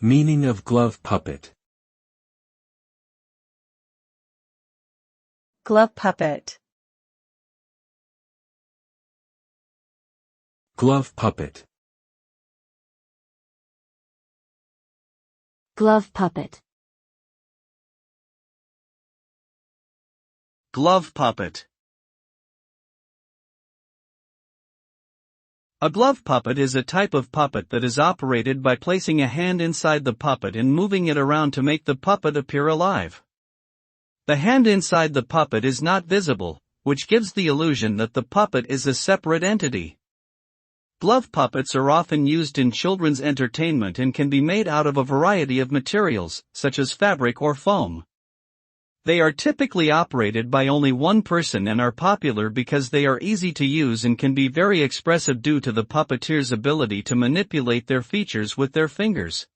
Meaning of glove puppet. Glove puppet. Glove puppet. Glove puppet. Glove puppet. A glove puppet is a type of puppet that is operated by placing a hand inside the puppet and moving it around to make the puppet appear alive. The hand inside the puppet is not visible, which gives the illusion that the puppet is a separate entity. Glove puppets are often used in children's entertainment and can be made out of a variety of materials, such as fabric or foam. They are typically operated by only one person and are popular because they are easy to use and can be very expressive due to the puppeteer's ability to manipulate their features with their fingers.